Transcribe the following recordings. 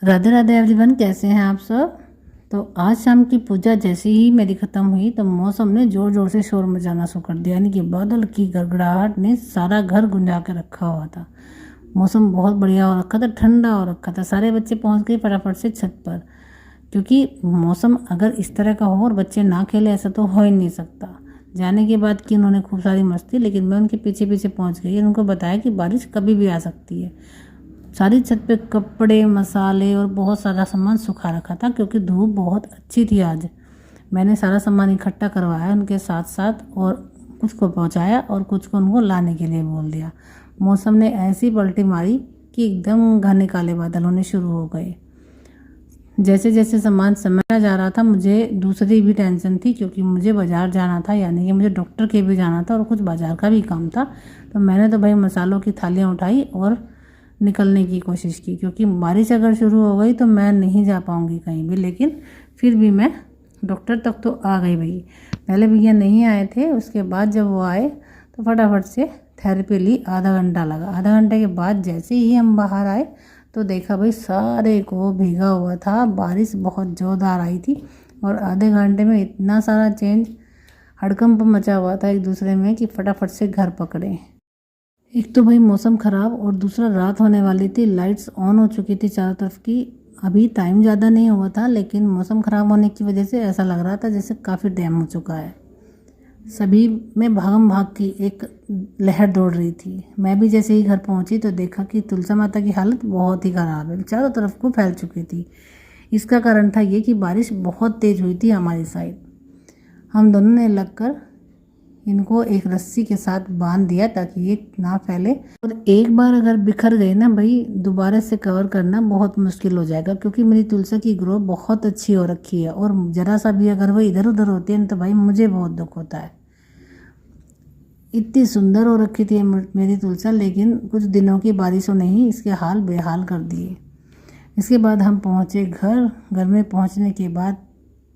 Radhe Radhe everyone, कैसे हैं आप सब। तो आज शाम की पूजा जैसे ही मेरी ख़त्म हुई तो मौसम ने ज़ोर ज़ोर से शोर मचाना शुरू कर दिया। यानी कि बादल की गड़गड़ाहट ने सारा घर गुंजा के रखा हुआ था। मौसम बहुत बढ़िया हो रखा था, ठंडा हो रखा था। सारे बच्चे पहुंच गए फटाफट से छत पर, क्योंकि मौसम अगर इस तरह का हो और बच्चे ना खेले ऐसा तो हो ही नहीं सकता। जाने के बाद कि उन्होंने खूब सारी मस्ती, लेकिन मैं उनके पीछे पीछे पहुंच गई और उनको बताया कि बारिश कभी भी आ सकती है। सारी छत पे कपड़े, मसाले और बहुत सारा सामान सुखा रखा था, क्योंकि धूप बहुत अच्छी थी आज। मैंने सारा सामान इकट्ठा करवाया उनके साथ साथ, और कुछ को पहुंचाया और कुछ को उनको लाने के लिए बोल दिया। मौसम ने ऐसी पलटी मारी कि एकदम घने काले बादल होने शुरू हो गए। जैसे जैसे सामान समझा जा रहा था, मुझे दूसरी भी टेंशन थी, क्योंकि मुझे बाज़ार जाना था। यानी कि मुझे डॉक्टर के भी जाना था और कुछ बाज़ार का भी काम था। तो मैंने तो भाई मसालों की थालियाँ उठाई और निकलने की कोशिश की, क्योंकि बारिश अगर शुरू हो गई तो मैं नहीं जा पाऊँगी कहीं भी। लेकिन फिर भी मैं डॉक्टर तक तो आ गई भाई। पहले भैया नहीं आए थे, उसके बाद जब वो आए तो फटाफट से थेरेपी ली। आधा घंटा लगा। आधा घंटे के बाद जैसे ही हम बाहर आए तो देखा भाई सारे को भीगा हुआ था। बारिश बहुत ज़ोरदार आई थी और आधे घंटे में इतना सारा चेंज, हड़कंप मचा हुआ था एक दूसरे में कि फटाफट से घर पकड़े। एक तो भाई मौसम ख़राब और दूसरा रात होने वाली थी। लाइट्स ऑन हो चुकी थी चारों तरफ की। अभी टाइम ज़्यादा नहीं हुआ था, लेकिन मौसम ख़राब होने की वजह से ऐसा लग रहा था जैसे काफ़ी टाइम हो चुका है। सभी में भागम भाग की एक लहर दौड़ रही थी। मैं भी जैसे ही घर पहुंची तो देखा कि तुलसी माता की हालत बहुत ही ख़राब है, चारों तरफ को फैल चुकी थी। इसका कारण था ये कि बारिश बहुत तेज़ हुई थी हमारी साइड। हम दोनों ने लगकर इनको एक रस्सी के साथ बांध दिया ताकि ये ना फैले। और एक बार अगर बिखर गए ना भाई, दोबारा से कवर करना बहुत मुश्किल हो जाएगा, क्योंकि मेरी तुलसी की ग्रो बहुत अच्छी हो रखी है। और ज़रा सा भी अगर वो इधर उधर होती है तो भाई मुझे बहुत दुख होता है। इतनी सुंदर हो रखी थी मेरी तुलसी, लेकिन कुछ दिनों की बारिशों ने ही इसके हाल बेहाल कर दिए। इसके बाद हम पहुँचे घर। घर में पहुँचने के बाद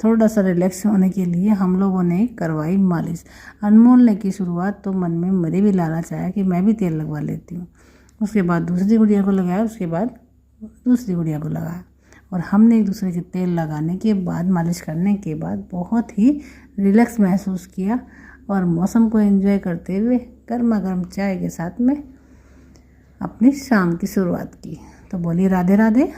थोड़ा सा रिलैक्स होने के लिए हम लोगों ने करवाई मालिश। अनमोल ने की शुरुआत, तो मन में मेरे भी लालच आया कि मैं भी तेल लगवा लेती हूँ। उसके बाद दूसरी गुड़िया को लगाया, उसके बाद दूसरी गुड़िया को लगाया, और हमने एक दूसरे के तेल लगाने के बाद, मालिश करने के बाद बहुत ही रिलैक्स महसूस किया और मौसम को एंजॉय करते हुए गर्मा गर्म चाय के साथ में अपनी शाम की शुरुआत की। तो बोलिए राधे राधे।